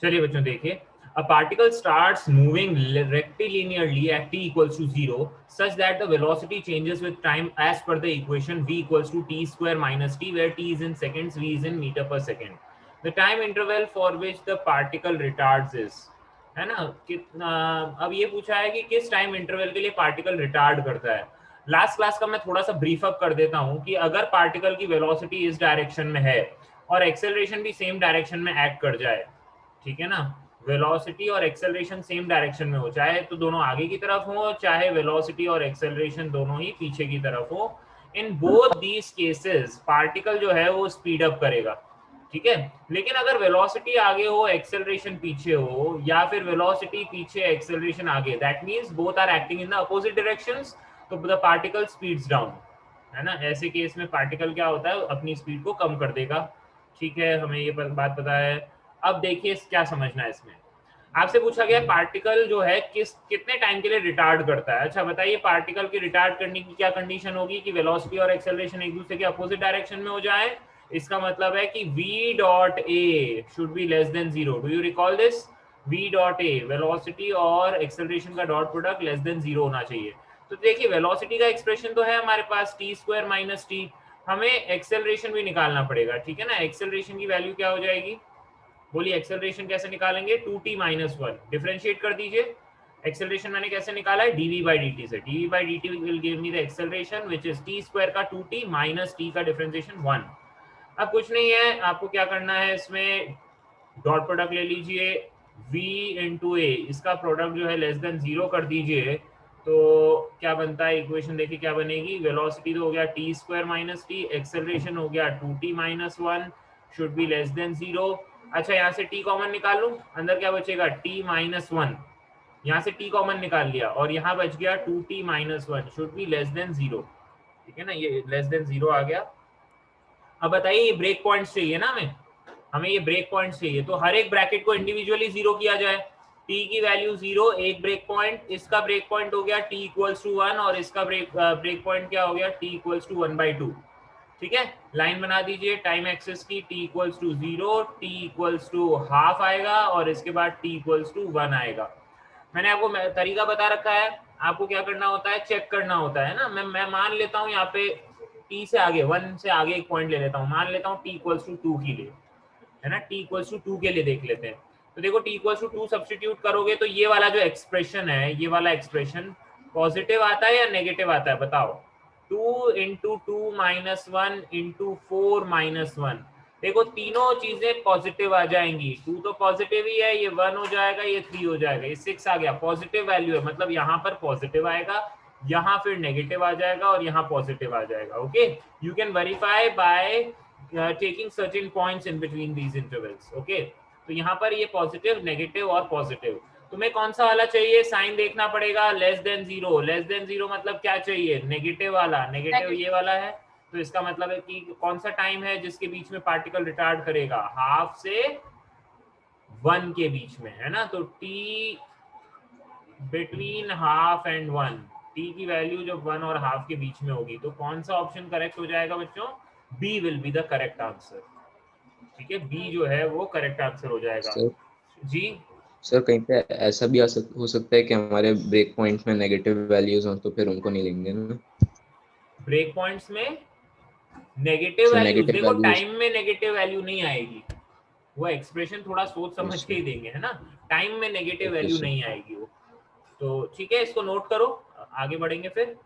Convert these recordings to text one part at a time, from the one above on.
चलिए बच्चों देखिए, a particle starts moving rectilinearly at t equals to 0 such that the velocity changes with time as per the equation v equals to t square minus t, where t is in seconds, v is in meter per second. The time interval for which the particle retards is, है ना, कितना, अब ये पूछा है कि किस time interval के लिए पार्टिकल रिटार्ड करता है। लास्ट क्लास का मैं थोड़ा सा ब्रीफ अप कर देता हूं कि अगर पार्टिकल की वेलोसिटी इस डायरेक्शन में है और एक्सेलरेशन भी सेम डायरेक्शन में एक्ट कर जाए, ठीक है ना, वेलोसिटी और एक्सेलरेशन सेम डायरेक्शन में हो, चाहे तो दोनों आगे की तरफ हो, चाहे वेलोसिटी और एक्सेलरेशन दोनों ही पीछे की तरफ हो, in both these cases particle जो है वो स्पीड अप करेगा, ठीक है। लेकिन अगर वेलोसिटी आगे हो एक्सेलरेशन पीछे हो, या फिर वेलोसिटी पीछे एक्सेलरेशन आगे, that means both are acting in the opposite directions, तो द पार्टिकल स्पीड्स डाउन, है ना। ऐसे केस में पार्टिकल क्या होता है, अपनी स्पीड को कम कर देगा, ठीक है, हमें ये बात पता है। अब देखिए क्या समझना है इसमें, आपसे पूछा गया पार्टिकल जो है कितने टाइम के लिए रिटार्ड करता है। अच्छा बताइए, पार्टिकल की रिटार्ड करने की क्या कंडीशन होगी कि वेलोसिटी और एक्सेलरेशन एक दूसरे के अपोजिट डायरेक्शन में हो जाए। इसका मतलब है कि v dot A should be less than 0। Do you recall this? v dot A, velocity और एक्सेलरेशन का डॉट प्रोडक्ट लेस देन 0 होना चाहिए। तो देखिए वेलोसिटी का एक्सप्रेशन तो है हमारे पास टी स्क्वायर माइनस टी, हमें एक्सेलरेशन भी निकालना पड़ेगा, ठीक है ना। एक्सेलरेशन की वैल्यू क्या हो जाएगी, बोलिए एक्सेलरेशन कैसे निकालेंगे, 2t माइनस 1, डिफरेंशिएट कर दीजिए। एक्सेलरेशन मैंने कैसे निकाला है, dv by dt से, dv by dt will give me the acceleration which is t square का 2t माइनस t का डिफरेंशिएशन 1। अब कुछ नहीं है, आपको क्या करना है, इसमें डॉट प्रोडक्ट ले लीजिए, v इंटू ए, इसका प्रोडक्ट जो है लेस देन 0 कर दीजिए, तो क्या बनता है इक्वेशन, देखिए क्या बनेगी, वेलोसिटी तो हो गया T square minus T, acceleration हो गया 2t minus 1 should be less than 0। अच्छा यहाँ से t कॉमन निकाल लूं, अंदर क्या बचेगा, t माइनस 1, यहाँ से t कॉमन निकाल लिया और यहाँ बच गया 2t minus 1 should be less than 0, ठीक है ना, ये लेस देन 0 आ गया। अब बताइए ये ब्रेक पॉइंट्स चाहिए ना हमें ये ब्रेक पॉइंट्स चाहिए, तो हर एक ब्रैकेट को इंडिविजुअली 0 किया जाए। t की वैल्यू 0, एक ब्रेक पॉइंट, इसका ब्रेक पॉइंट हो गया t इक्वल्स टू 1 और इसका ब्रेक पॉइंट क्या हो गया, t इक्वल्स टू 1/2, ठीक है। लाइन बना दीजिए टाइम एक्सिस की, t equals to 0, t equals to half आएगा और इसके बाद t इक्वल्स टू 1 आएगा। मैंने आपको तरीका बता रखा है, आपको क्या करना होता है, चेक करना होता है ना। मैं मान लेता हूँ यहाँ पे t से आगे 1 से आगे एक पॉइंट ले लेता हूँ, मान लेता हूँ t इक्वल्स टू 2 के लिए, है ना, t इक्वल्स टू 2 के लिए देख लेते हैं। तो देखो t इक्वल्स टू 2 सब्स्टिट्यूट करोगे तो ये वाला जो एक्सप्रेशन है, ये वाला एक्सप्रेशन पॉजिटिव आता है या नेगेटिव आता है, बताओ। 2 इंटू 2 माइनस 1 इंटू 4 माइनस 1, देखो तीनों चीजें पॉजिटिव आ जाएंगी, 2 तो पॉजिटिव ही है, ये 1 हो जाएगा, ये 3 हो जाएगा, ये 6 आ गया, पॉजिटिव वैल्यू है, मतलब यहाँ पर पॉजिटिव आएगा, यहाँ फिर नेगेटिव आ जाएगा और यहाँ पॉजिटिव आ जाएगा। Okay, you can verify by taking certain points in between these intervals. Okay, तो यहाँ पर ये पॉजिटिव, नेगेटिव और पॉजिटिव, तुम्हें कौन सा वाला चाहिए, साइन देखना पड़ेगा, लेस देन 0, लेस देन 0 मतलब क्या चाहिए, नेगेटिव वाला, नेगेटिव ये वाला है, तो इसका मतलब है कि कौन सा टाइम है जिसके बीच में पार्टिकल रिटार्ड करेगा, हाफ से 1 के बीच में, है ना। तो t between half and 1, t की वैल्यू जब 1 और हाफ के बीच में होगी, तो कौन सा ऑप्शन करेक्ट हो जाएगा बच्चों, b will be the correct answer, ठीक है, b जो है वो करेक्ट आंसर हो जाएगा। सर जी सर कहीं पे ऐसा भी हो सकता है कि हमारे ब्रेक पॉइंट में नेगेटिव वैल्यूज हों तो फिर उनको नहीं लेंगे ना। ब्रेक पॉइंट्स में नेगेटिव सर वैल्यूज, नेगेटिव देखो वैल्यूज। टाइम में नेगेटिव वैल्यू नहीं आएगी, वो एक्सप्रेशन थोड़ा सोच समझ के अच्छा। ही देंगे, है ना, टाइम में नेगेटिव ओके वैल्यू सर। नहीं आएगी वो। तो ठीक है, इसको नोट करो, आगे बढ़ेंगे फिर।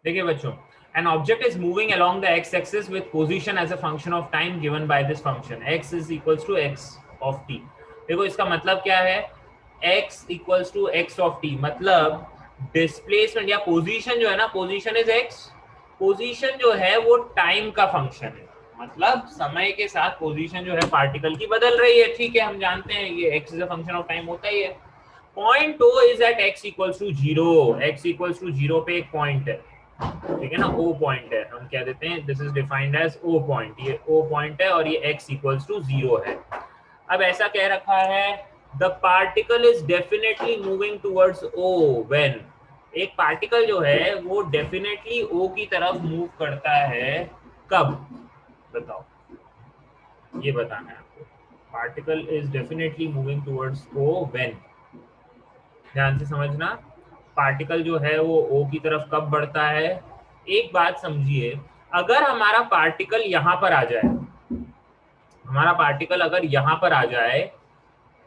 देखिए बच्चों, an object is moving along the x-axis with position as a function of time given by this function x is equals to x of t। देखो इसका मतलब क्या है, x equals to x of t, मतलब displacement या position जो है ना, पोजीशन इज x, पोजीशन जो है वो टाइम का फंक्शन है, मतलब समय के साथ पोजीशन जो है पार्टिकल की बदल रही है, ठीक है, हम जानते हैं ये x is a function of time होता ही है। Point O is at x equals to 0, x equals to 0 पे एक पॉइंट है, ठीक है ना, O पॉइंट है, हम क्या देते हैं, this is defined as O point, ये O पॉइंट है और ये x इक्वल्स टू 0 है। अब ऐसा कह रखा है the particle is definitely moving towards O when, एक पार्टिकल जो है वो डेफिनेटली ओ की तरफ मूव करता है कब, बताओ, ये बताना है आपको। Particle is definitely moving towards O when, ध्यान से समझना, पार्टिकल जो है वो ओ की तरफ कब बढ़ता है। एक बात समझिए, अगर हमारा पार्टिकल यहाँ पर आ जाए, हमारा पार्टिकल अगर यहाँ पर आ जाए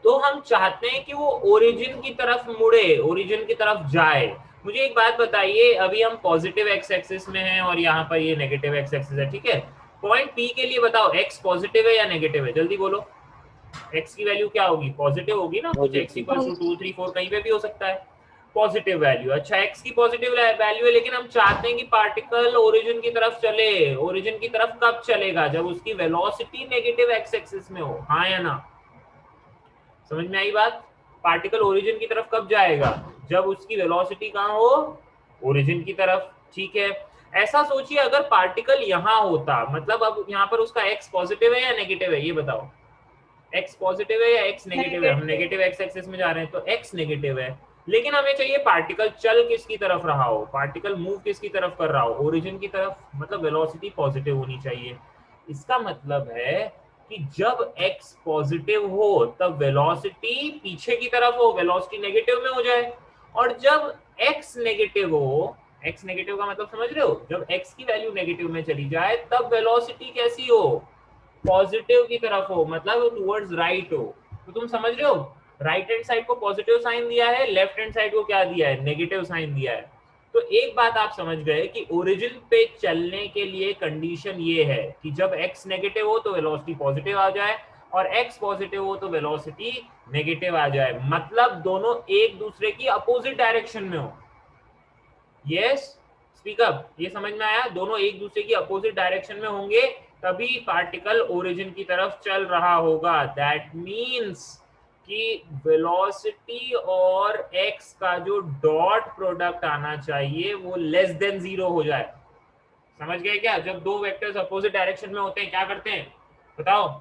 तो हम चाहते हैं कि वो ओरिजिन की तरफ मुड़े, ओरिजिन की तरफ जाए। मुझे एक बात बताइए, अभी हम पॉजिटिव एक्स एक्सिस में हैं और यहाँ पर ये नेगेटिव एक्स एक्सिस है, ठीक है। पॉइंट पी के लिए बताओ एक्स पॉजिटिव है या नेगेटिव है, जल्दी बोलो। एक्स की वैल्यू क्या होगी, पॉजिटिव होगी ना, कुछ एक्स इक्वल टू 2 3 4 कहीं पे भी हो सकता है पॉजिटिव वैल्यू। अच्छा, एक्स की पॉजिटिव वैल्यू है, लेकिन हम चाहते हैं कि पार्टिकल ओरिजिन की तरफ चले। ओरिजिन की तरफ कब चलेगा, जब उसकी वेलोसिटी नेगेटिव एक्स एक्सिस में हो, हाँ या ना, समझ में आई बात। पार्टिकल ओरिजिन की तरफ कब जाएगा, जब उसकी वेलोसिटी कहाँ हो, ओरिजिन की तरफ, ठीक है। ऐसा सोचिए अगर पार्टिकल यहाँ होता, मतलब अब यहाँ पर उसका एक्स पॉजिटिव है या नेगेटिव है, ये बताओ। एक्स पॉजिटिव है या एक्स नेगेटिव है, हम नेगेटिव एक्स एक्सिस में जा रहे हैं तो एक्स नेगेटिव है, लेकिन हमें चाहिए पार्टिकल चल किसकी तरफ रहा हो, पार्टिकल मूव किसकी तरफ कर रहा हो, ओरिजिन की तरफ, मतलब वेलोसिटी पॉजिटिव होनी चाहिए। इसका मतलब है कि जब x पॉजिटिव हो तब वेलोसिटी पीछे की तरफ हो, वेलोसिटी नेगेटिव में हो जाए, और जब x नेगेटिव हो, x नेगेटिव का मतलब समझ रहे हो, जब x की वैल्यू नेगेटिव में चली जाए तब वेलोसिटी कैसी हो, पॉजिटिव की तरफ हो, मतलब टुवर्ड्स राइट हो। तो तुम समझ रहे हो, राइट हैंड साइड को पॉजिटिव साइन दिया है, लेफ्ट हैंड साइड को क्या दिया है, नेगेटिव साइन दिया है। तो एक बात आप समझ गए कि ओरिजिन पे चलने के लिए कंडीशन ये है कि जब x नेगेटिव हो तो वेलोसिटी पॉजिटिव आ जाए, और x पॉजिटिव हो तो वेलोसिटी नेगेटिव आ जाए, मतलब दोनों एक दूसरे की अपोजिट डायरेक्शन में हो। यस, स्पीक अप, ये समझ में आया, दोनों एक दूसरे की अपोजिट डायरेक्शन में होंगे तभी पार्टिकल ओरिजिन की तरफ चल रहा होगा। दैट मीन्स कि वेलोसिटी और x का जो डॉट प्रोडक्ट आना चाहिए वो लेस देन 0 हो जाए। समझ गए क्या, जब दो वेक्टर्स अपोजिट डायरेक्शन में होते हैं क्या करते हैं, बताओ।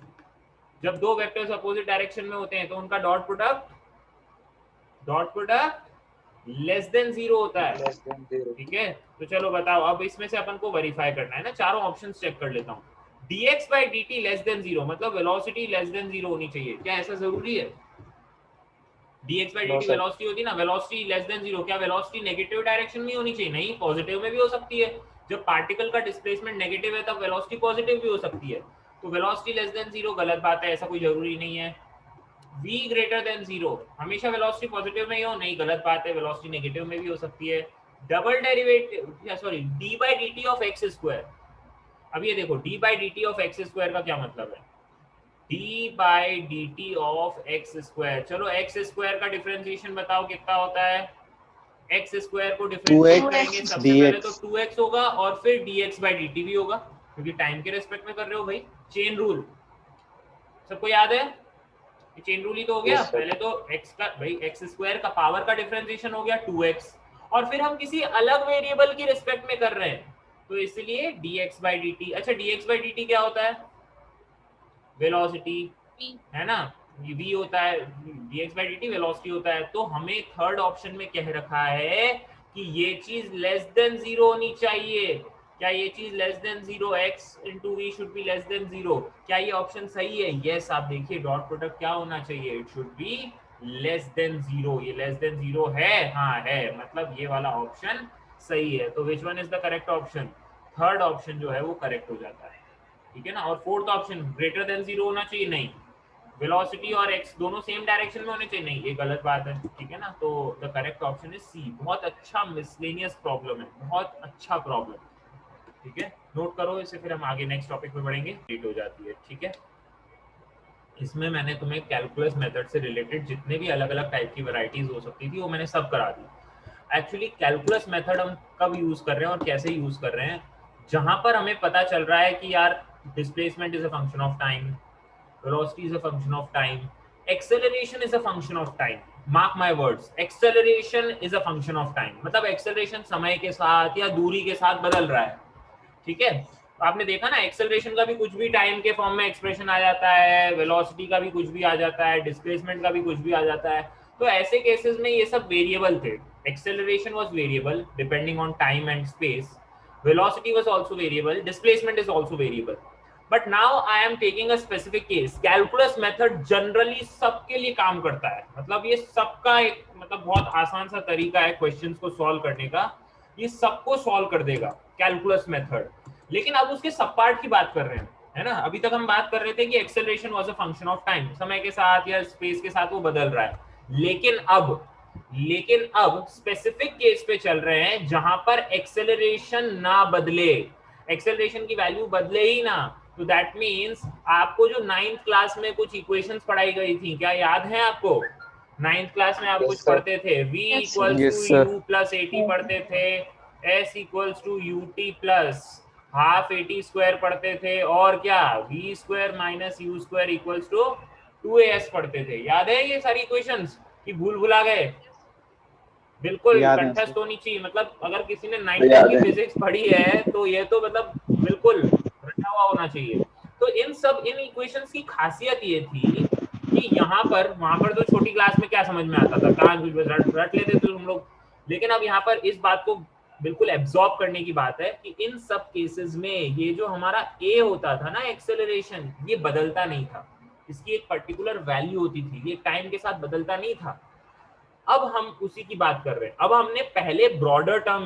जब दो वेक्टर्स अपोजिट डायरेक्शन में होते हैं तो उनका डॉट प्रोडक्ट लेस देन 0 होता है, ठीक है। तो चलो बताओ, अब इसमें से अपन को वेरीफाई करना है ना, चारों ऑप्शंस चेक कर लेता हूँ। dx by dt less than 0, मतलब वेलोसिटी लेस देन 0 होनी चाहिए, क्या ऐसा जरूरी है। dx by dt वेलोसिटी होती ना, वेलोसिटी लेस देन 0, क्या वेलोसिटी नेगेटिव डायरेक्शन में होनी चाहिए, नहीं, पॉजिटिव में भी हो सकती है। जब पार्टिकल का डिस्प्लेसमेंट नेगेटिव है तब वेलोसिटी पॉजिटिव भी हो सकती है। तो वेलोसिटी लेस देन 0 गलत बात है, ऐसा कोई जरूरी नहीं है। v ग्रेटर देन 0, हमेशा वेलोसिटी पॉजिटिव में ही हो, नहीं, गलत बात है, वेलोसिटी नेगेटिव में भी हो सकती है। Double derivative sorry d by dt of x square, अब ये देखो d by dt of x square का क्या मतलब है, d by dt of x square. चलो एक्स स्क्वायर का डिफरेंशिएशन बताओ कितना होता है, एक्स स्क्वायर को डिफरेंशिएट करेंगे सबसे पहले तो 2x होगा और फिर dx by dt भी होगा, क्योंकि टाइम के रेस्पेक्ट में कर रहे हो भाई, चेन रूल सबको याद है, चेन रूल ही तो हो गया। पहले तो x का भाई एक्स स्क्वायर का पावर का डिफरेंशिएशन हो गया 2x, और फिर हम किसी अलग वेरिएबल की रिस्पेक्ट में कर रहे हैं तो इसलिए dx by dt। अच्छा, dx by dt क्या होता है, वेलोसिटी है ना, ये v होता है, dx by dt वेलोसिटी होता है। तो हमें थर्ड ऑप्शन में कह रखा है कि ये चीज लेस देन 0 होनी चाहिए। क्या ये चीज less than 0, x into v should be less than 0, क्या ये ऑप्शन सही है, यस। आप देखिए डॉट प्रोडक्ट क्या होना चाहिए, it should be less than 0, ये लेस देन 0 है, हाँ है, मतलब ये वाला ऑप्शन सही है। तो which one is the correct option, third option जो है वो करेक्ट हो जाता है, ठीक है ना। और फोर्थ ऑप्शन ग्रेटर देन 0 होना चाहिए, नहीं, वेलोसिटी और x दोनों सेम डायरेक्शन में होने चाहिए, नहीं, ये गलत बात है, ठीक है ना। तो the correct option is C. बहुत अच्छा मिसलेनियस प्रॉब्लम है, बहुत अच्छा प्रॉब्लम, ठीक है, नोट करो इसे, फिर हम आगे नेक्स्ट टॉपिक पे बढ़ेंगे। कंप्लीट हो जाती है, ठीक है। इसमें मैंने तुम्हें कैलकुलस मेथड से रिलेटेड जितने भी अलग अलग टाइप की वैरायटीज हो सकती थी वो मैंने सब करा दी। एक्चुअली कैलकुलस मेथड हम कब यूज कर रहे हैं और कैसे यूज कर रहे हैं, जहां पर हमें पता चल रहा है कि यार displacement is a function of time, velocity is a function of time, acceleration is a function of time. Mark my words, acceleration is a function of time, मतलब एक्सेलरेशन समय के साथ या दूरी के साथ बदल रहा है, ठीक है। आपने देखा ना एक्सेलरेशन का भी कुछ भी टाइम के फॉर्म में एक्सप्रेशन आ जाता है, वेलोसिटी का भी कुछ भी आ जाता है, डिस्प्लेसमेंट का भी कुछ भी आ जाता है। तो ऐसे केसेस में ये सब वेरिएबल थे। Acceleration was variable depending on time and space, velocity was also variable, displacement is also variable. But now I am taking a specific case. Calculus method generally सबके लिए काम करता है, मतलब ये सबका एक मतलब बहुत आसान सा तरीका है क्वेश्चंस को सॉल्व करने का, ये सबको सॉल्व कर देगा कैलकुलस मेथड। लेकिन अब उसके सब पार्ट की बात कर रहे हैं, है ना। अभी तक हम बात कर रहे थे कि acceleration was a function of time, समय के साथ या स्पेस के साथ वो बदल रहा है। लेकिन अब स्पेसिफिक केस पे चल रहे हैं जहां पर एक्सेलरेशन ना बदले, एक्सेलरेशन की वैल्यू बदले ही ना। तो दैट मींस आपको जो 9th क्लास में कुछ इक्वेशंस पढ़ाई गई थी, क्या याद है आपको? 9th क्लास में आप कुछ यस सर। पढ़ते थे, v equals to yes sir. U plus a t पढ़ते थे, s equals to u t plus half a t square पढ़ते थे, और क्या v square minus u square equals to 2as पढ़ते थे। याद है ये सारी इक्वेशंस कि भूल भुला गए? बिल्कुल याद है सर। कंठस्थ होनी चाहिए, मतलब अगर किसी ने 9th 10th याद की है। फिजिक्स पढ़ी है तो ये तो मतलब बिल्कुल रटा हुआ होना चाहिए। तो इन इक्वेशंस की खासियत ये थी कि यहाँ पर वहां पर तो छोटी क्लास में क्या समझ में आता था, कहाँ रट लेते थे तुम लोग। लेकिन अब यहाँ पर इस बात को बिल्कुल एब्जॉर्ब करने की बात है कि इन सब केसेस में ये जो हमारा ए होता था ना एक्सेलरेशन, ये बदलता नहीं था, इसकी एक पर्टिकुलर वैल्यू होती थी, ये टाइम के साथ बदलता नहीं था। अब हम उसी की बात कर रहे हैं। अब हमने पहले ब्रॉडर टर्म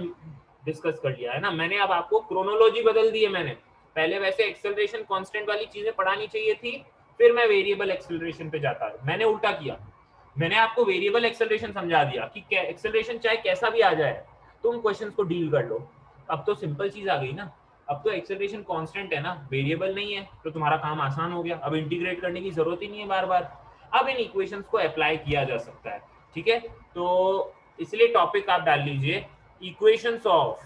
डिस्कस कर लिया है ना, मैंने अब आपको क्रोनोलॉजी बदल दी है। मैंने पहले वैसे एक्सेलरेशन कांस्टेंट वाली चीजें पढ़ानी चाहिए थी, फिर मैं वेरिएबल एक्सेलरेशन पे जाता, मैंने उल्टा किया। मैंने आपको वेरिएबल एक्सेलरेशन समझा दिया कि एक्सेलरेशन चाहे कैसा भी आ जाए तुम क्वेश्चंस को डील कर लो। अब तो सिंपल चीज आ गई ना, अब तो एक्सेलरेशन कांस्टेंट है ना, वेरिएबल नहीं है, तो तुम्हारा काम आसान हो गया। अब इंटीग्रेट करने की जरूरत ही नहीं है बार बार। अब इन इक्वेशंस को अप्लाई किया जा सकता है, ठीक है। तो इसलिए टॉपिक आप डाल लीजिए इक्वेशंस ऑफ,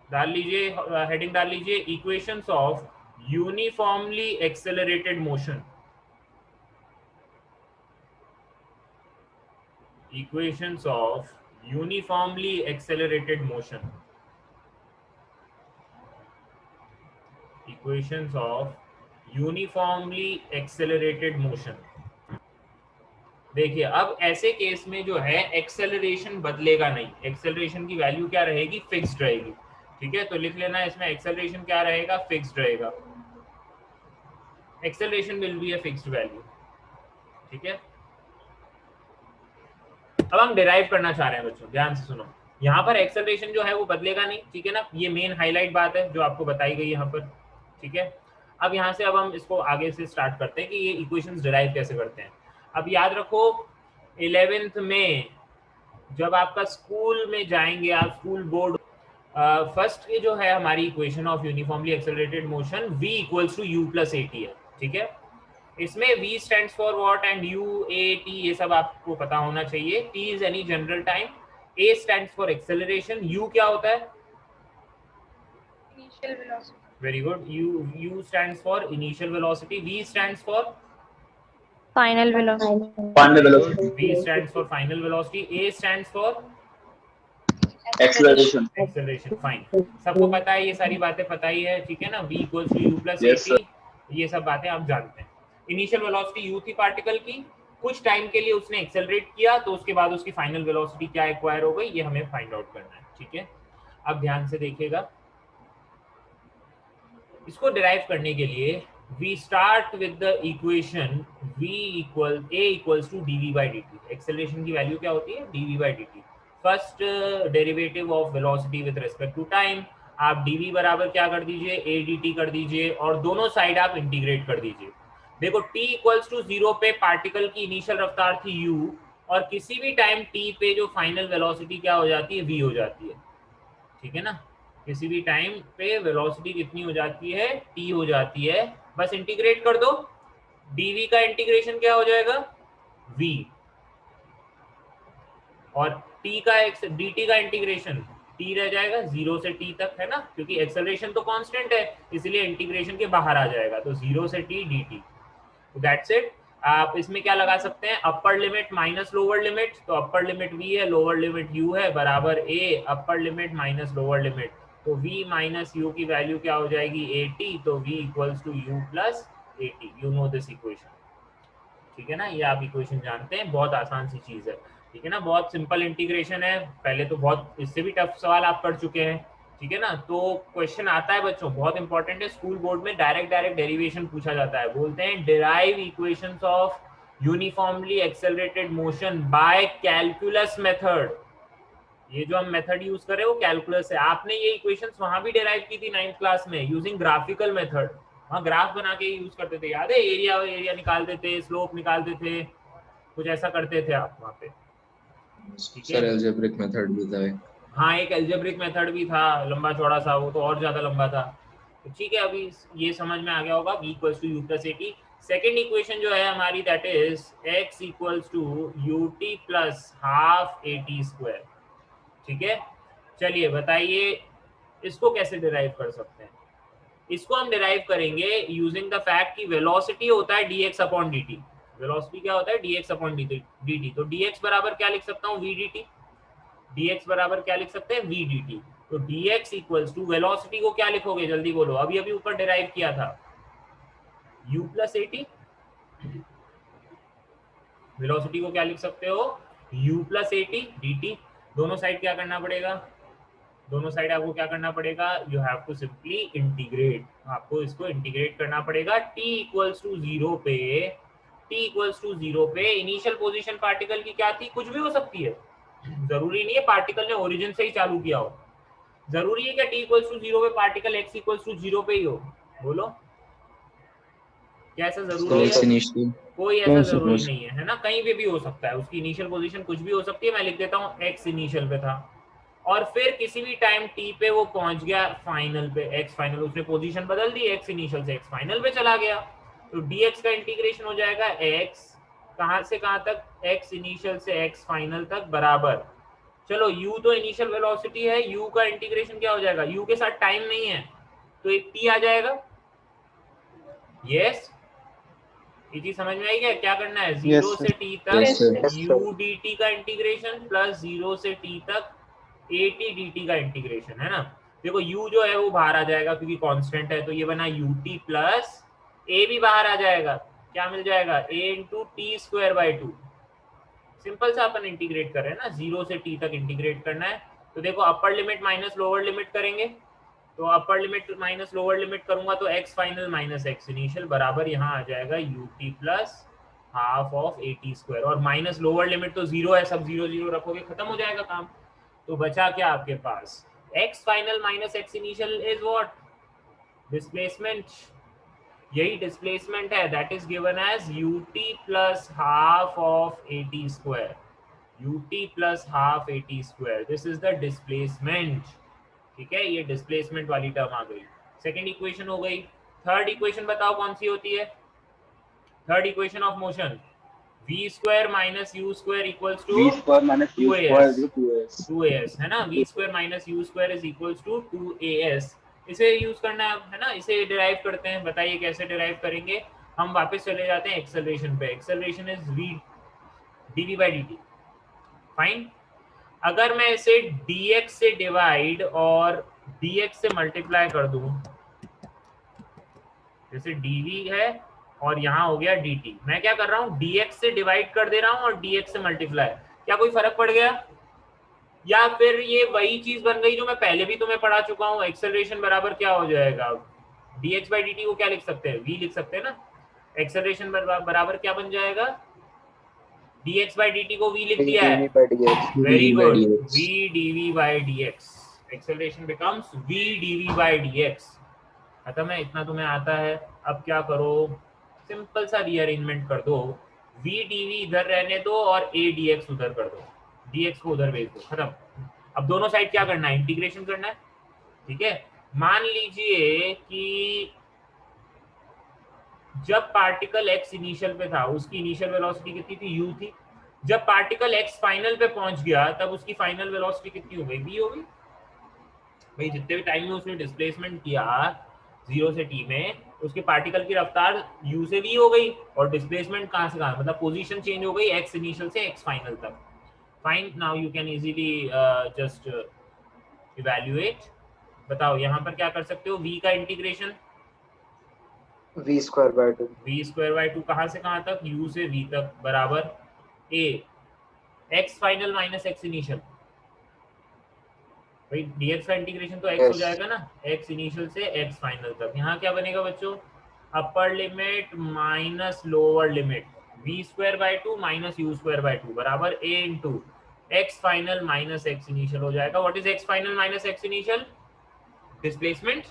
डाल लीजिए हेडिंग डाल लीजिए equations of uniformly accelerated motion. Equations of uniformly accelerated motion. Equations of uniformly accelerated motion. देखिए अब ऐसे केस में जो है एक्सेलरेशन बदलेगा नहीं, एक्सेलरेशन की वैल्यू क्या रहेगी, फिक्स्ड रहेगी, ठीक है। तो लिख लेना इसमें एक्सेलरेशन क्या रहेगा, फिक्स्ड रहेगा, acceleration will be a fixed value, ठीक है। अब हम डिराइव करना चाह रहे हैं बच्चों, ध्यान से सुनो। यहाँ पर एक्सेलरेशन जो है वो बदलेगा नहीं, ठीक है ना, ये मेन हाईलाइट बात है जो आपको बताई गई यहाँ पर, ठीक है। अब यहाँ से अब हम इसको आगे से स्टार्ट करते हैं कि ये इक्वेशंस डिराइव कैसे करते हैं। अब याद रखो 11th में जब आपका स्कूल में जाएंगे आप, स्कूल बोर्ड, फर्स्ट की जो है हमारी equation of uniformly accelerated motion v equals to u plus a t है, ठीक है। इसमें v stands for what and u a t ये सब आपको पता होना चाहिए। t is any general time, a stands for acceleration, u क्या होता है, initial velocity, very good, u stands for initial velocity, v stands for final velocity, final velocity, v stands for final velocity, a stands for acceleration. Acceleration. Fine, सबको पता है, ये सारी बातें पता ही है, ठीक है ना। v equals to u plus Yes, at, ये सब बातें आप जानते हैं। इनिशियल वेलोसिटी u थी पार्टिकल की, कुछ टाइम के लिए उसने एक्सेलरेट किया, तो उसके बाद उसकी फाइनल वेलोसिटी क्या एक्वायर हो गई, ये हमें फाइंड आउट करना है, ठीक है। अब ध्यान से देखिएगा, इसको डिराइव करने के लिए we start with the equation v equal a equals to dv by dt। Acceleration की वैल्यू क्या होती है, dv by dt, first derivative of velocity with respect to time. आप dv बराबर क्या कर दीजिए, a dt कर दीजिए, और दोनों साइड आप इंटीग्रेट कर दीजिए। देखो t इक्वल्स टू 0 पे पार्टिकल की इनिशियल रफ्तार थी u, और किसी भी टाइम t पे जो फाइनल वेलोसिटी क्या हो जाती है, v हो जाती है, ठीक है ना। किसी भी टाइम पे वेलोसिटी कितनी हो जाती है, t हो जाती है। बस इंटीग्रेट कर दो, dv का इंटीग्रेशन क्या हो जाएगा, v, और t का dt का इंटीग्रेशन t रह जाएगा 0 से t तक, है ना, क्योंकि एक्सेलरेशन तो कांस्टेंट है, इसलिए इंटीग्रेशन के बाहर आ जाएगा, तो 0 से t dt। That's it. आप इसमें क्या लगा सकते हैं, upper limit minus lower limit, तो अपर लिमिट v है, लोअर लिमिट u है, बराबर a upper limit minus lower limit, तो v माइनस u की वैल्यू क्या हो जाएगी 80, तो v equals to u plus 80। You know this equation, ठीक है ना, ये आप इक्वेशन जानते हैं, बहुत आसान सी चीज है, ठीक है ना, बहुत सिंपल इंटीग्रेशन है। पहले तो बहुत इससे भी टफ सवाल आप कर चुके हैं, ठीक है ना। तो क्वेश्चन आता है बच्चों, बहुत इंपॉर्टेंट है, स्कूल बोर्ड में डायरेक्ट डेरिवेशन पूछा जाता है। बोलते हैं derive equations of uniformly accelerated motion by calculus method. ये जो हम मेथड यूज कर रहे हैं वो कैलकुलस है। आपने ये इक्वेशंस वहां भी डिराइव की थी 9th क्लास में यूजिंग ग्राफिकल मेथड। वहाँ ग्राफ बना के यूज करते थे, याद है, एरिया निकालते थे, स्लोप निकालते थे, कुछ ऐसा करते थे आप वहाँ पे, ठीक सर है। अलजेब्रिक मेथड भी था एक। हाँ, एक एल्जेब्रिक मेथड भी था, लंबा चौड़ा सा, वो तो और ज्यादा लंबा था। तो ठीक है, अभी ये समझ में आ गया होगा, v equals to u plus 80। Second equation जो है हमारी, that is x equals to ut plus half 80 square, ठीक है। चलिए बताइए इसको कैसे डिराइव कर सकते हैं। इसको हम डिराइव करेंगे यूजिंग द फैक्ट कि वेलोसिटी होता है dx अपॉन dt। वेलोसिटी क्या होता है, dx अपॉन dt। तो dx बराबर क्या लिख सकता हूँ, v dt। dx बराबर क्या लिख सकते हैं, v dt। तो dx इक्वल्स टू वेलोसिटी को क्या लिखोगे, जल्दी बोलो, अभी अभी ऊपर डिराइव किया था, u प्लस 80। वेलोसिटी को क्या लिख सकते हो, u प्लस 80 dt। दोनों साइड क्या करना पड़ेगा, दोनों साइड आपको क्या करना पड़ेगा, you have to simply integrate. आपको इसको इंटीग्रेट करना पड़ेगा t इक्वल्स टू 0 पे। t इक्वल्स टू 0 पे इनिशियल पोजीशन पार्टिकल की क्या थी, कुछ भी हो सकती है, जरूरी नहीं है पार्टिकल ने ओरिजिन से ही चालू किया हो। जरूरी है क्या t इक्वल्स टू 0 पे पार्टिकल x इक्वल्स टू 0 पे ही हो, बोलो, क्या ऐसा जरूरी है, कोई ऐसा जरूरी नहीं है ना, कहीं पे भी हो सकता है, उसकी इनिशियल पोजीशन कुछ भी हो सकती है। मैं लिख देता हूँ x इनिशियल पे था, और फिर किसी भी टाइम t पे वो पहुंच गया फाइनल पे, x फाइनल, उसने पोजीशन बदल दी, x इनिशियल से x फाइनल पे चला गया। तो dx का इंटीग्रेशन हो जाएगा x कहां से कहां तक, x इनिशियल से x फाइनल तक बराबर, चलो u तो इनिशियल वेलोसिटी है, u का इंटीग्रेशन क्या हो जाएगा, u के साथ टाइम नहीं है तो एक t आ जाएगा। यस, ये चीज समझ में आई क्या, क्या करना है, 0 से t तक u dt का इंटीग्रेशन प्लस 0 से t तक at dt का इंटीग्रेशन, है ना। देखो u जो है वो बाहर आ जाएगा क्योंकि कांस्टेंट है, तो ये बना ut प्लस a भी बाहर आ जाएगा, क्या मिल जाएगा, a into T square by 2। Simple सा अपन इंटीग्रेट कर रहे हैं ना, 0 से t तक इंटीग्रेट करना है। तो देखो अपर लिमिट माइनस लोअर लिमिट करेंगे, तो upper limit minus lower limit करूंगा तो x final minus x initial बराबर यहाँ आ जाएगा ut plus half of 80 square, और माइनस लोअर लिमिट तो 0 है, सब 0 0 रखोगे, खत्म हो जाएगा काम। तो बचा क्या आपके पास, x final minus x initial is what, displacement. यही डिस्प्लेसमेंट है, that is given as ut plus half of 80 square, ut plus half 80 square, this is the displacement, ठीक है। ये डिस्प्लेसमेंट वाली टर्म आ गई, सेकंड इक्वेशन हो गई। थर्ड इक्वेशन बताओ कौन सी होती है, third equation of motion, v square minus u square equals to 2as, है ना, v square minus u square is equals to 2as। इसे यूज करना है ना, इसे डिराइव करते हैं, बताइए कैसे डिराइव करेंगे। हम वापस चले जाते हैं एक्सेलरेशन पे, acceleration is v dv by dt, fine. अगर मैं इसे dx से डिवाइड और dx से मल्टीप्लाई कर दूं, जैसे dv है और यहाँ हो गया dt, मैं क्या कर रहा हूँ, dx से डिवाइड कर दे रहा हूँ और dx से मल्टीप्लाई, क्या कोई फर्क पड़ गया, या फिर ये वही चीज बन गई जो मैं पहले भी तुम्हें पढ़ा चुका हूँ, एक्सेलरेशन बराबर क्या हो जाएगा, dx by dt को क्या लिख सकते हैं, v लिख सकते हैं ना, एक्सेलरेशन बराबर क्या बन जाएगा, dx by dt को v लिख दिया है, very good, v dv by dx, acceleration becomes v dv by dx, खत्म है, इतना तुम्हें आता है। अब क्या करो, सिंपल सा रीअरेंजमेंट कर दो, v dv इधर रहने दो और a dx उधर कर दो, dx को उधर भेज दो, खत्म। अब दोनों साइड क्या करना है, इंटीग्रेशन करना है, ठीक है। मान लीजिए कि जब पार्टिकल x इनिशियल पे था, उसकी इनिशियल वेलोसिटी कितनी थी, u थी। जब पार्टिकल x फाइनल पे पहुंच गया तब उसकी फाइनल वेलोसिटी कितनी हो गई, v हो गई। भाई जितने भी टाइम में उसने डिस्प्लेसमेंट किया 0 से t में, उसके पार्टिकल की रफ्तार u से v हो गई, और डिस्प्लेसमेंट कहां से कहां, मतलब पोजीशन चेंज हो गई x इनिशियल से x फाइनल तक। Fine, now you can easily just evaluate बताओ यहाँ पर क्या कर सकते हो, v का integration v² v square by 2 कहाँ से कहाँ तक, u से v तक बराबर a x final minus x initial, भाई dx का इंटीग्रेशन तो x हो Yes. जाएगा ना, x इनिशियल से x फाइनल तक। यहाँ क्या बनेगा बच्चों, अपर limit minus lower limit v² minus u² बराबर a into x final minus x initial हो जाएगा। What is x final minus x initial, displacement,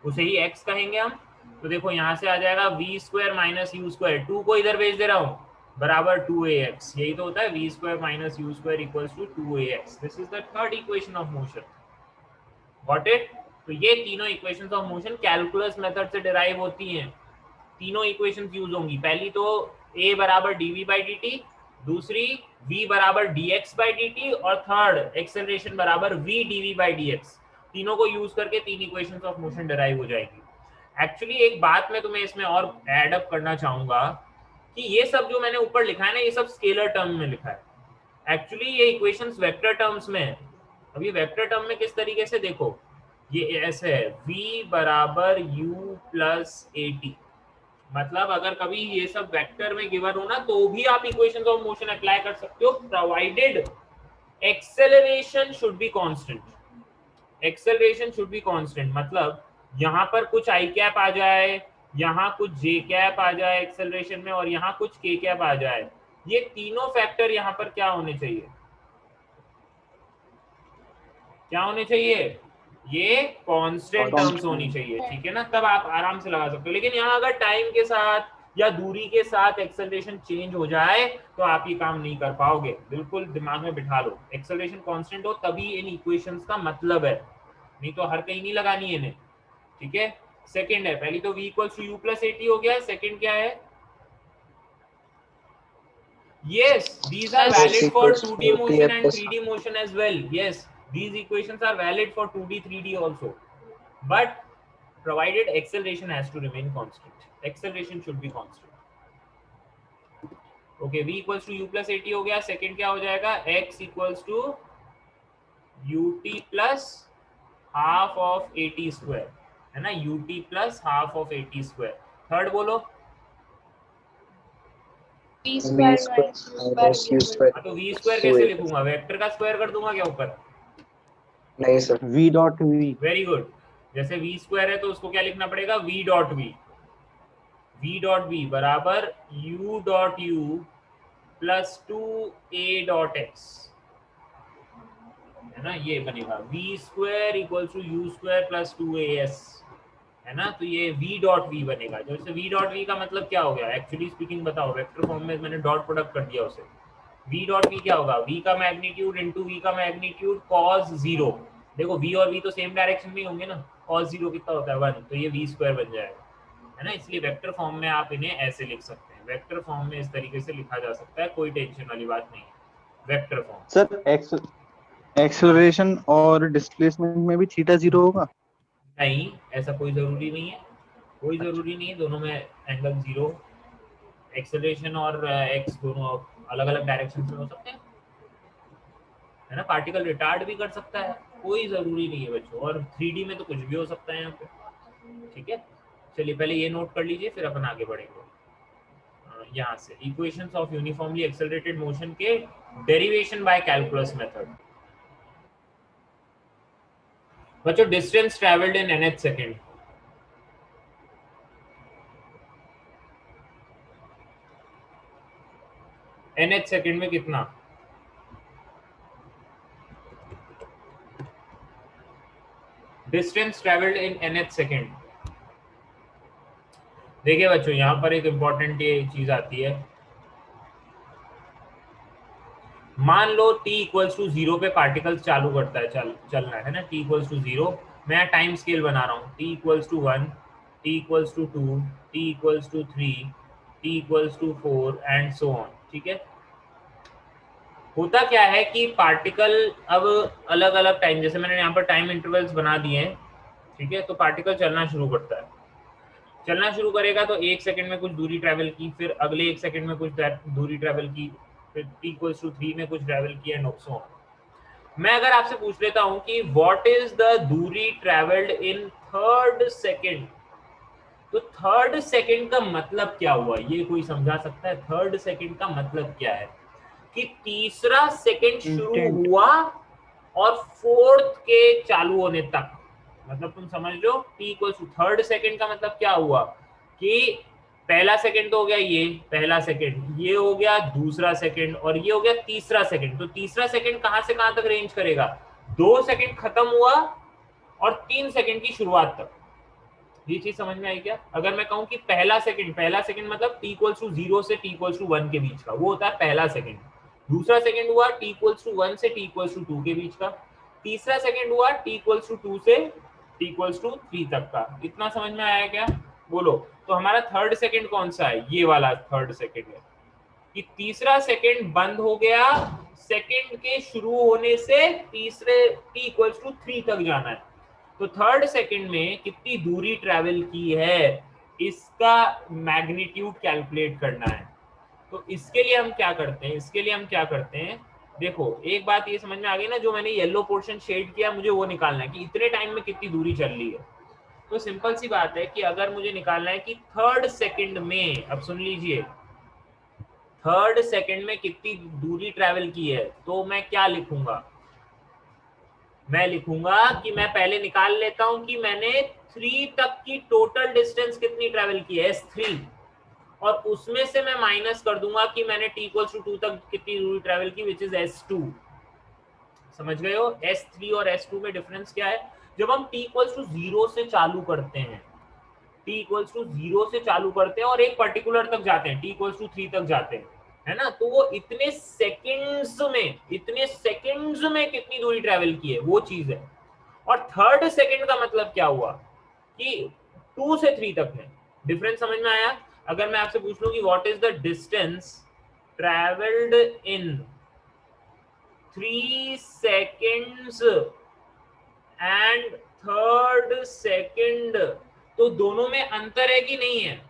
उसे ही x कहेंगे हम। तो देखो यहाँ से आ जाएगा v² माइनस u², 2 को इधर भेज दे रहा हूँ, बराबर 2ax, यही तो होता है v² minus u² equals to 2ax। This is the third equation of motion, got it. तो ये तीनों equations of motion calculus method से डिराइव होती हैं, तीनों इक्वेशंस यूज होंगी। पहली तो a बराबर dv बाई dt, दूसरी v बराबर dx बाई dt, और थर्ड एक्सेलरेशन बराबर v dv बाई dx। तीनों को यूज करके तीन इक्वेशंस ऑफ मोशन डिराइव हो जाएगी। एक्चुअली एक बात मैं तुम्हें इसमें और ऐड अप करना चाहूंगा कि ये सब जो मैंने ऊपर लिखा है ना, ये सब स्केलर टर्म में लिखा है। एक्चुअली ये इक्वेशंस वेक्टर टर्म्स में है। अब ये वेक्टर टर्म में किस तरीके से, देखो ये ऐसे है, v बराबर u प्लस at, मतलब अगर कभी ये सब वेक्टर में गिवन हो ना, तो भी आप इक्वेशंस ऑफ मोशन अप्लाई कर सकते हो, provided acceleration should be constant. Acceleration should be constant मतलब यहाँ पर कुछ i कैप आ जाए, यहाँ कुछ j कैप आ जाए एक्सेलरेशन में, और यहाँ कुछ k कैप आ जाए। ये तीनों फैक्टर यहाँ पर क्या होने चाहिए, क्या होने चाहिए, ये कांस्टेंट टर्म्स होनी चाहिए, ठीक है ना, तब आप आराम से लगा सकते हो। लेकिन यहाँ अगर टाइम के साथ या दूरी के साथ एक्सेलरेशन चेंज हो जाए तो आप ये काम नहीं कर पाओगे। बिल्कुल दिमाग में बिठा लो, एक्सेलरेशन कांस्टेंट हो तभी इन इक्वेशंस का मतलब है, नहीं तो हर कहीं नहीं लगानी है इन्हें, ठीक है। सेकंड है, पहली तो v equals to u plus at हो गया। सेकंड क्या है, yes these are valid for 2D motion and 3D motion as well, yes these equations are valid for 2D 3D also, but provided acceleration has to remain constant, acceleration should be constant। okay, v equals to u plus at हो गया। Second क्या हो जाएगा, x equals to ut plus half of at square, है ना, ut plus half of at square। Third बोलो, v² minus u²। तो v square कैसे लिखूंगा, वेक्टर का स्क्वायर कर दूंगा क्या ऊपर, नहीं सर, v.v। Very good. जैसे v स्क्वायर है तो उसको क्या लिखना पड़ेगा, v डॉट v बराबर u dot u plus 2a dot x, है ना, ये बनेगा v square equal to u square plus 2as, है ना। तो ये v डॉट v बनेगा। जैसे v डॉट v का मतलब क्या हो गया, एक्चुअली स्पीकिंग बताओ, वेक्टर फॉर्म में मैंने डॉट प्रोडक्ट कर दिया उसे। v डॉट v क्या होगा, v का मैग्नीट्यूड इनटू v का मैग्नीट्यूड cos 0। देखो v और v तो सेम डायरेक्शन में होंगे ना, cos 0 कितना होता है 1, तो ये v स्क्वायर बन जाएगा, है ना। इसलिए वेक्टर फॉर्म में आप इन्हें ऐसे लिख सकते हैं, वेक्टर फॉर्म में इस तरीके से लिखा जा सकता है, कोई टेंशन वाली बात नहीं है। वेक्टर फॉर्म सर एक्सेलरेशन और डिस्प्लेसमेंट में भी थीटा 0 होगा? नहीं, ऐसा कोई जरूरी नहीं है, कोई जरूरी नहीं है, दोनों में एंगल 0। एक्सेलरेशन और x दोनों अलग अलग डायरेक्शन में हो सकते हैं, है ना। पार्टिकल रिटार्ड भी कर सकता है, कोई जरूरी नहीं है बच्चों, और 3D में तो कुछ भी हो सकता है यहाँ पे, ठीक है। चलिए पहले ये नोट कर लीजिए, फिर अपन आगे बढ़ेंगे। यहाँ से equations of uniformly accelerated motion के डेरिवेशन बाय कैलकुलस मेथड। बच्चों distance travelled in nth second, nth second में कितना, distance travelled in nth second. देखिए बच्चों यहाँ पर एक इंपॉर्टेंट ये चीज आती है, मान लो t इक्वल्स टू 0 पे पार्टिकल चालू करता है, चलना है ना, t इक्वल्स टू 0, मैं टाइम स्केल बना रहा हूँ, t equals to 1, t equals to 2, t equals to 3, t equals to 4 and so on, ठीक है। होता क्या है कि पार्टिकल अब अलग अलग टाइम, जैसे मैंने यहाँ पर टाइम इंटरवल्स बना दिए हैं, ठीक है, तो पार्टिकल चलना शुरू करता है। चलना शुरू करेगा तो 1 सेकंड में कुछ दूरी ट्रैवल की, फिर अगले 1 सेकंड में कुछ दूरी ट्रैवल की, फिर t इक्वल्स टू 3 में कुछ ट्रैवल किया, एंड सो ऑन। मैं अगर आपसे पूछ लेता हूं कि व्हाट इज द दूरी ट्रेवल्ड इन थर्ड सेकेंड, तो थर्ड सेकेंड का मतलब क्या हुआ, ये कोई समझा सकता है? थर्ड सेकेंड का मतलब क्या है? कि तीसरा सेकेंड शुरू Intent. हुआ और फोर्थ के चालू होने तक, मतलब तुम समझ लो t equals to third second का मतलब क्या हुआ कि पहला सेकेंड तो हो गया, ये पहला सेकेंड, ये हो गया दूसरा सेकेंड, और ये हो गया तीसरा सेकेंड। तो तीसरा सेकेंड कहां से कहां तक रेंज करेगा? 2 सेकेंड खत्म हुआ और 3 सेकेंड की शुरुआत तक। ये चीज समझ में आई क्या? अगर मैं कहूं कि पहला सेकंड मतलब t इक्वल्स टू 0 से t इक्वल्स टू 1 के बीच का, वो होता है पहला सेकंड। दूसरा सेकंड हुआ t इक्वल्स टू 1 से t इक्वल्स टू 2 के बीच का। तीसरा सेकंड हुआ t इक्वल्स टू 2 से t इक्वल्स टू 3 तक का। इतना समझ में आया क्या? बोलो। तो हमारा थर्ड सेकंड कौन सा है? ये वाला थर्ड सेकंड है कि तीसरा सेकंड बंद हो गया सेकंड के शुरू होने से तीसरे t इक्वल्स टू 3 तक जाना है। तो थर्ड सेकंड में कितनी दूरी ट्रैवल की है, इसका मैग्नीट्यूड कैलकुलेट करना है। तो इसके लिए हम क्या करते हैं, देखो एक बात ये समझ में आ गई ना, जो मैंने येलो पोर्शन शेड किया मुझे वो निकालना है कि इतने टाइम में कितनी दूरी चल रही है। तो सिंपल सी बात है कि अगर मुझे निकालना है कि थर्ड सेकंड में, अब सुन लीजिए, थर्ड सेकंड में कितनी दूरी ट्रैवल की है, तो मैं क्या लिखूंगा? मैं लिखूंगा कि मैं पहले निकाल लेता हूं कि मैंने 3 तक की टोटल डिस्टेंस कितनी ट्रेवल की है, S3, और उसमें से मैं माइनस कर दूंगा कि मैंने t इक्वल्स टू 2 तक कितनी दूरी ट्रेवल की, विच इज S2। समझ गए हो? S3 और S2 में डिफरेंस क्या है? जब हम t इक्वल्स टू 0 से चालू करते हैं, t इक्वल्स टू 0 से चालू करते हैं और एक पर्टिकुलर तक जाते हैं, t इक्वल्स टू 3 तक जाते हैं, है ना, तो वो इतने सेकंड्स में कितनी दूरी ट्रेवल की है, वो चीज है। और थर्ड सेकंड का मतलब क्या हुआ कि 2 से 3 तक में। डिफरेंस समझ में आया? अगर मैं आपसे पूछ लूं कि what is the distance travelled in 3 seconds and third second, तो दोनों में अंतर है कि नहीं है?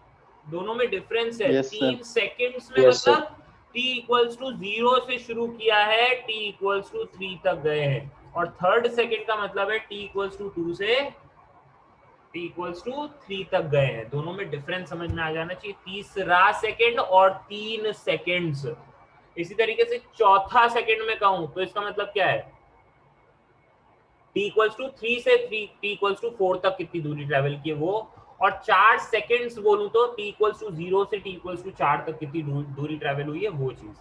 दोनों में डिफरेंस है। Yes, sir. 3 सेकंड्स में Yes, sir. मतलब t इक्वल्स टू 0 से शुरू किया है, t इक्वल्स टू 3 तक गए हैं, और थर्ड सेकंड का मतलब है t इक्वल्स टू 2 से t इक्वल्स टू 3 तक गए हैं। दोनों में डिफरेंस समझ में आ जाना चाहिए, तीसरा सेकंड और 3 सेकंड्स। इसी तरीके से चौथा सेकंड में कहूं तो इसका मतलब क्या है? t इक्वल्स टू 3 से t इक्वल्स टू 4 तक कितनी दूरी ट्रेवल की है वो, और 4 सेकंड्स बोलूं तो t इक्वल्स टू 0 से t इक्वल्स टू 4 तक कितनी दूरी ट्रेवल हुई है, वो चीज।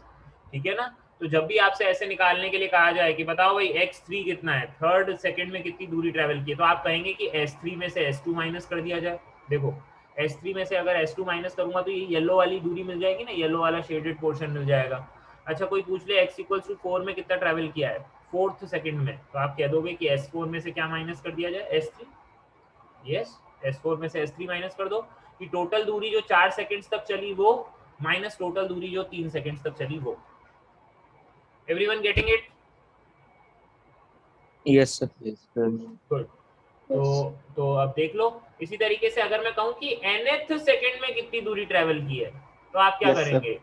ठीक है ना? तो जब भी आपसे ऐसे निकालने के लिए कहा जाए कि बताओ भाई x3 कितना है, थर्ड सेकंड में कितनी दूरी ट्रेवल की है, तो आप कहेंगे कि s3 में से s2 माइनस कर दिया जाए। देखो s3 में से अगर s2 माइनस करूंगा तो ये येलो वाली दूरी मिल जाएगी ना, येलो वाला शेडेड पोर्शन मिल जाएगा। अच्छा कोई पूछ ले x इक्वल्स टू 4 में कितना ट्रेवल किया है फोर्थ सेकंड में, तो आप कह दोगे कि s4 में से क्या माइनस कर दिया जाए, s3। यस, s4 में से s3 माइनस कर दो कि टोटल दूरी जो 4 सेकंड्स तक चली वो माइनस टोटल दूरी जो 3 सेकंड्स तक चली वो। Everyone getting it? Yes sir. Good. तो अब देख लो, इसी तरीके से अगर मैं कहूं कि nth सेकंड में कितनी दूरी ट्रेवल की है, तो आप क्या Yes, sir. करेंगे?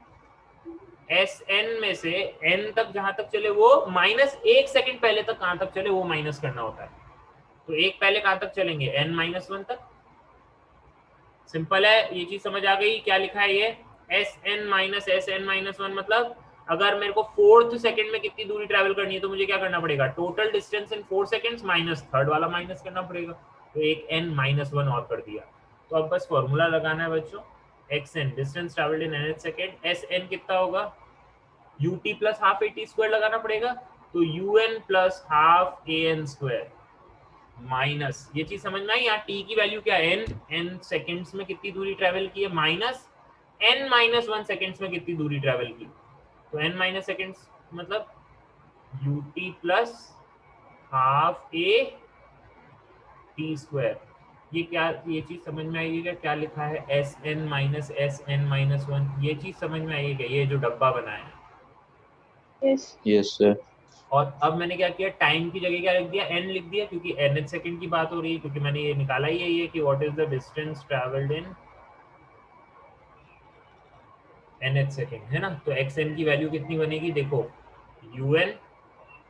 Sn में से n तक जहां तक चले वो माइनस 1 सेकंड पहले तक कहां तक चले वो माइनस करना होता है। तो एक पहले कहां तक चलेंगे? n माइनस 1 तक। सिंपल है, ये चीज समझ आ गई? क्या लिखा है ये? Sn माइनस Sn माइनस 1 मतलब अगर मेरे को फोर्थ सेकंड में कितनी दूरी ट्रैवल करनी है तो मुझे क्या करना पड़ेगा? Total distance in 4 seconds minus third वाला माइनस करना पड़ेगा। तो एक n माइनस 1 और कर दिया। तो अब बस फॉर्मूला लगाना है बच्चों, xn distance travelled in nth second, Sn कितना होगा? ut plus half at square लगाना पड़ेगा, तो un plus half an square minus, ये चीज समझ में आई? यहाँ t की वैल्यू क्या है? n सेकंड्स में कितनी दूरी ट्रैवल की है, माइनस n माइनस 1 सेकंड्स में कितनी दूरी ट्रैवल की। तो n माइनस सेकंड्स मतलब ut plus half a t square. ये क्या, ये चीज समझ में आइएगा क्या लिखा है? Sn माइनस Sn माइनस 1, ये चीज समझ में आइएगा, ये जो डब्बा बनाया है। Yes. Yes sir. और अब मैंने क्या किया, टाइम की जगह क्या लिख दिया? n लिख दिया, क्योंकि nth सेकंड की बात हो रही है, क्योंकि मैंने ये निकाला ही है ये कि what is the distance travelled in nth second, है ना। तो xn की वैल्यू कितनी बनेगी? देखो un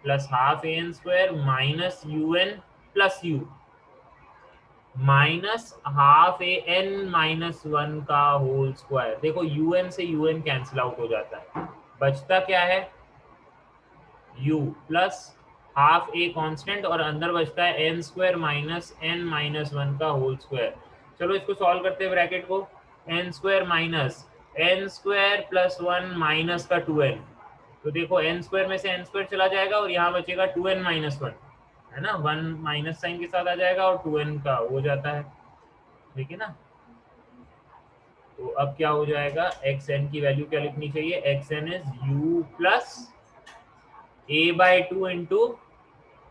plus half a n square minus u n plus u minus half a n minus 1 का होल स्क्वायर। देखो यू एन से यू एन कैंसिल आउट हो जाता है, बचता क्या है u plus half a constant और अंदर बचता है n square minus n minus 1 का होल स्क्वायर। चलो इसको सॉल्व करते हैं ब्रैकेट को, n square minus n square plus 1 minus का 2n। तो देखो एन स्क्वायर में से एन स्क्वायर चला जाएगा और यहाँ बचेगा 2n माइनस 1 है ना, 1 माइनस साइन के साथ आ जाएगा और 2n का हो जाता है, ठीक है ना। तो अब क्या हो जाएगा, xn की वैल्यू क्या लिखनी चाहिए, xn is u plus a/2 into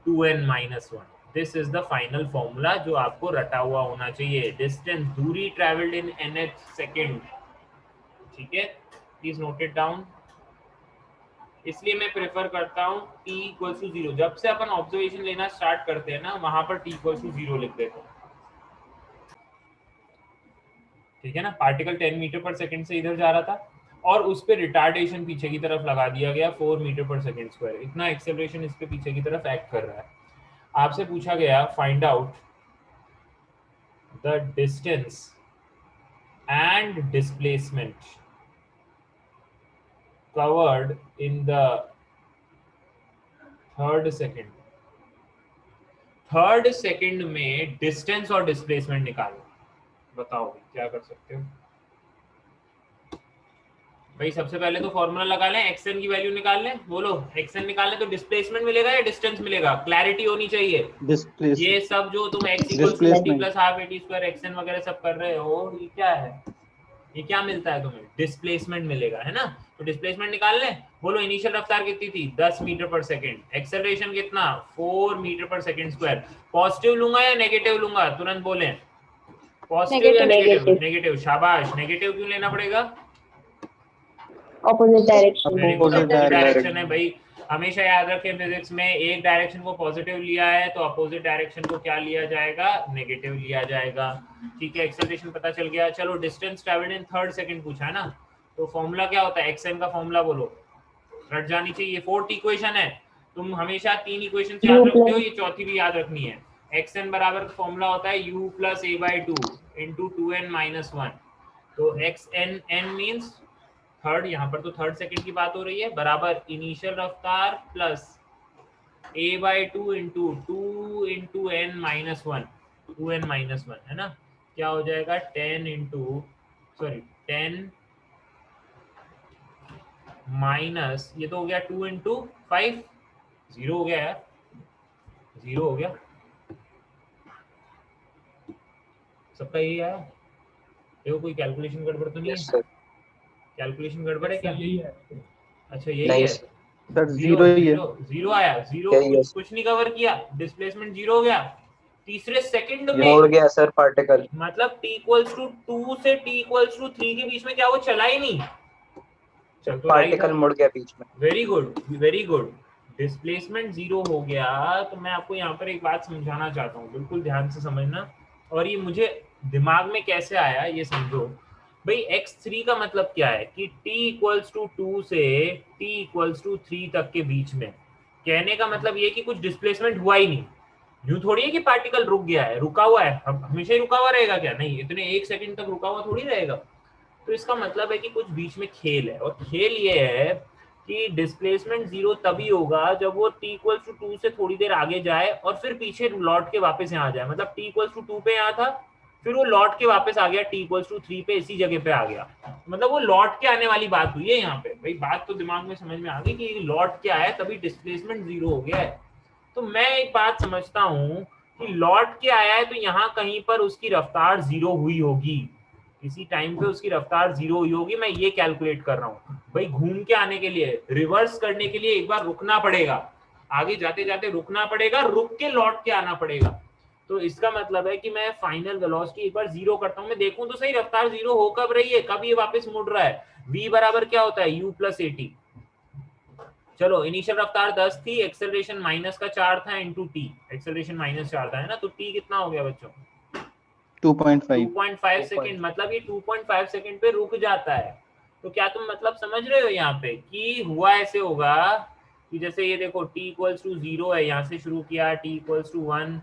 2n minus 1। This is the final formula जो आपको रटा हुआ होना चाहिए। डिस्टेंस, दूरी ट्रेवल्ड इन nth सेकेंड, ठीक है, प्लीज नोट इट डाउन। इसलिए मैं प्रेफर करता हूँ t इक्वल टू 0। जब से अपन ऑब्जर्वेशन लेना स्टार्ट करते हैं ना, वहां पर t इक्वल टू 0 लिख देते हैं, ठीक है ना। पार्टिकल 10 मीटर पर सेकंड से इधर जा रहा था और उस पे रिटार्डेशन पीछे की तरफ लगा दिया गया 4 मीटर पर सेकंड स्क्वायर। इतना एक्सेलरेशन इसके पीछे की तरफ एक्ट कर रहा है। आपसे पूछा गया find out the distance and displacement covered in the third second में डिस्टेंस और डिस्प्लेसमेंट निकालो। बताओ क्या कर सकते हो भाई। सबसे पहले तो फॉर्मूला लगा लें, एक्सएन की वैल्यू निकाल लें। बोलो एक्सएन निकालने तो डिस्प्लेसमेंट मिलेगा या डिस्टेंस मिलेगा, क्लैरिटी होनी चाहिए। ये सब जो तुम x equal to 50 plus half a t square x n वगैरह सब कर रहे हो, ये क्या है, ये क्या मिलता है तुम्हें, डिस्प्लेसमेंट मिलेगा, है ना। तो डिस्प्लेसमेंट निकाल लें। बोलो इनिशियल रफ्तार कितनी थी, 10 मीटर पर सेकंड, एक्सेलरेशन कितना, 4 मीटर पर सेकंड स्क्वायर। पॉजिटिव लूंगा या नेगेटिव लूंगा, तुरंत बोलें, पॉजिटिव या नेगेटिव। नेगेटिव, शाबाश। नेगेटिव क्यों लेना पड़ेगा, ऑपोजिट डायरेक्शन। अपोजिट डायरेक्शन है भाई। हमेशा याद रखें फिजिक्स में, एक डायरेक्शन को पॉजिटिव लिया है तो अपोजिट डायरेक्शन को क्या लिया जाएगा, नेगेटिव लिया जाएगा, ठीक है। एक्सेलरेशन पता चल गया। चलो distance travelled in third second पूछा है ना, तो फॉर्मूला क्या होता है, एक्सएन का फॉर्मूला बोलो, रट जानी चाहिए। फोर्थ इक्वेशन है, तुम हमेशा 3 इक्वेशन याद रखते हो, ये चौथी भी याद रखनी है। एक्सएन बराबर फॉर्मूला होता है u plus a/2 into 2n minus 1। तो एक्सएन, एन मीन्स थर्ड, यहाँ पर तो थर्ड सेकंड की बात हो रही है, बराबर इनिशियल रफ्तार plus a/2 into 2 into n minus 1, 2n minus 1 है ना। क्या हो जाएगा 10 माइनस, ये तो हो गया 2 इंटू 5, 0 हो गया यार, 0 हो गया सबका, यही आया। देखो कोई कैलकुलेशन गड़बड़ तो नहीं है, कैलकुलेशन गड़बड़ है क्या, यही है। अच्छा यही है सर, 0 ही है, 0 आया, 0 कुछ नहीं कवर किया, डिस्प्लेसमेंट 0 हो गया। तीसरे सेकंड में मोड़ गया सर पार्टिकल, मतलब t इक्वल्स टू 2 से t इक्वल्स टू 3 के बीच में क्या वो चला ही नहीं, चल तो पार्टिकल मुड़ गया बीच में। Very good, very good. Displacement 0 हो गया। तो मैं आपको यहाँ पर एक बात समझाना चाहता हूँ, बिल्कुल ध्यान से समझना, और ये मुझे दिमाग में कैसे आया ये समझो भाई। x3 का मतलब क्या है कि t इक्वल्स टू 2 से t इक्वल्स टू 3 तक के बीच में, कहने का मतलब ये कि कुछ डिस्प्लेसमेंट हुआ ही नहीं। यूं थोड़ी है कि पार्टिकल रुक गया है, रुका हुआ है, हमेशा ही रुका हुआ रहेगा क्या, नहीं, इतने 1 सेकंड तक रुका हुआ थोड़ी रहेगा। तो इसका मतलब है कि कुछ बीच में खेल है, और खेल ये है कि डिस्प्लेसमेंट 0 तभी होगा जब वो t इक्वल्स टू 2 से थोड़ी देर आगे जाए और फिर पीछे लौट के वापस यहाँ आ जाए। मतलब t इक्वल्स टू 2 पे यहाँ था, फिर वो लौट के वापस आ गया t इक्वल्स टू 3 पे, इसी जगह पे आ गया। मतलब वो लौट के आने वाली बात हुई है यहाँ पे भाई। बात तो दिमाग में समझ में आ गई कि लौट के आया तभी डिस्प्लेसमेंट 0 हो गया है। तो मैं एक बात समझता हूँ कि लौट के आया है तो यहाँ कहीं पर उसकी रफ्तार 0 हुई होगी, किसी टाइम पे उसकी रफ्तार 0 हुई होगी। मैं ये कैलकुलेट कर रहा हूँ भाई। घूम के आने के लिए, रिवर्स करने के लिए एक बार रुकना पड़ेगा, आगे जाते जाते रुकना पड़ेगा, रुक के लौट के आना पड़ेगा। तो इसका मतलब है कि मैं फाइनल वेलोसिटी एक बार 0 करता हूँ, मैं देखूं तो सही रफ्तार 0 हो कब रही है, कब ये वापस मुड़ रहा है। v बराबर क्या होता है, u प्लस at। चलो इनिशियल रफ्तार 10 थी, एक्सेलरेशन माइनस का 4 था इंटू टी, एक्सेलरेशन माइनस 4 था, है ना। तो t कितना हो गया बच्चों, 2.5 सेकंड। मतलब ये 2.5 सेकंड पे रुक जाता है। तो क्या तुम मतलब समझ रहे हो यहाँ पे कि हुआ ऐसे होगा कि जैसे ये देखो t इक्वल्स टू 0 है, यहाँ से शुरू किया, t equals to 1,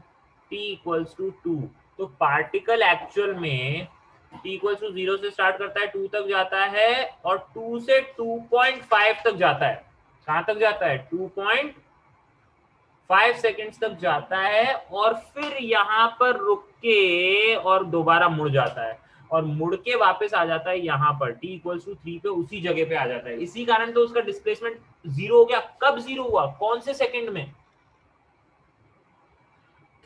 t equals to 2, तो पार्टिकल एक्चुअल में t इक्वल्स टू 0 से स्टार्ट करता है, 2 तक जाता है और 2 से 2.5 तक जाता है। कहाँ तक जाता है? 2.5 सेकेंड्स तक जाता है और फिर यहाँ पर रुक के और दोबारा मुड़ जाता है और मुड़ के वापस आ जाता है यहाँ पर t इक्वल्स टू 3 पे, उसी जगह पे आ जाता है। इसी कारण तो उसका डिस्प्लेसमेंट 0 हो गया। कब 0 हुआ? कौन से सेकंड में?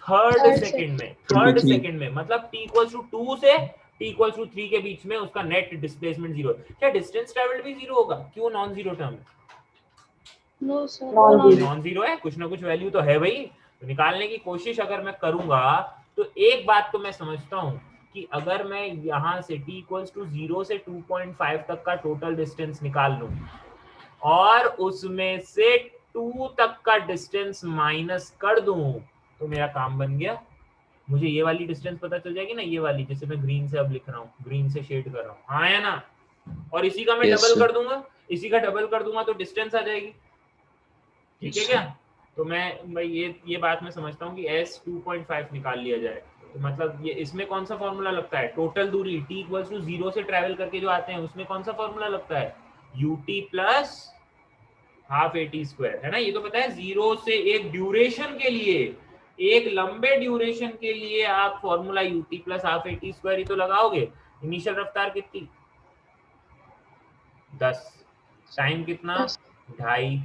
थर्ड सेकंड में, मतलब t इक्वल्स टू 2 से t इक्वल्स टू 3 के बीच में उसका नेट डिस्प्लेसमेंट 0। क्या डिस्टेंस ट्रेवल्ड भी 0 होगा? क्यों non zero term? Non zero है, कुछ ना कुछ वैल्यू तो है भाई। तो निकालने की कोशिश अगर मैं करूंगा तो एक बात तो मैं समझता हूं कि अगर मैं यहां से t इक्वल्स टू 0 से 2.5 तक का टोटल डिस्टेंस निकाल लूं और उसमें से 2 तक का डिस्टेंस माइनस कर दूं तो मेरा काम बन गया। मुझे ये वाली डिस्टेंस पता चल जाएगी ना, ये वाली जैसे मैं ग्रीन से अब लिख रहा हूँ, ग्रीन से शेड कर रहा हूँ, हाँ या ना? और इसी का मैं Yes, डबल sir. कर दूंगा, इसी का डबल कर दूंगा तो डिस्टेंस आ जाएगी। ठीक है Yes, क्या? sir. तो मैं भाई ये बात मैं समझता हूँ कि s 2.5 निकाल लिया जाए। तो मतलब ये इसमें कौन सा फॉर्मूला लगता है? टोटल दूरी t इक्वल्स टू 0 से ट्रैवल करके जो आते हैं उसमें कौन सा फॉर्मूला लगता है? ut plus half at square, है ना? ये तो पता है। 0 से एक ड्यूरेशन के लिए, एक लंबे ड्यूरेशन के लिए आप formula ut plus half at square ही तो लगाओगे। इनिशियल रफ्तार कितनी? 10, टाइम कितना? 2.5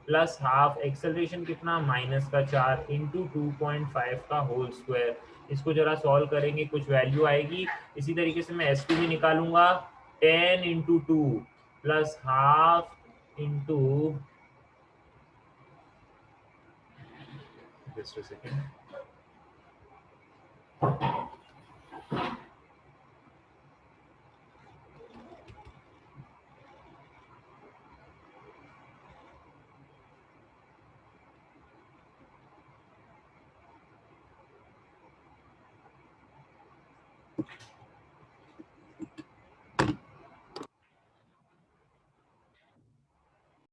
प्लस हाफ, एक्सेलरेशन कितना? -4 इंटू 2.5 का होल स्क्वायर। इसको जरा सॉल्व करेंगे, कुछ वैल्यू आएगी। इसी तरीके से मैं s2 भी निकालूंगा, 10 into 2 plus half into, just a second,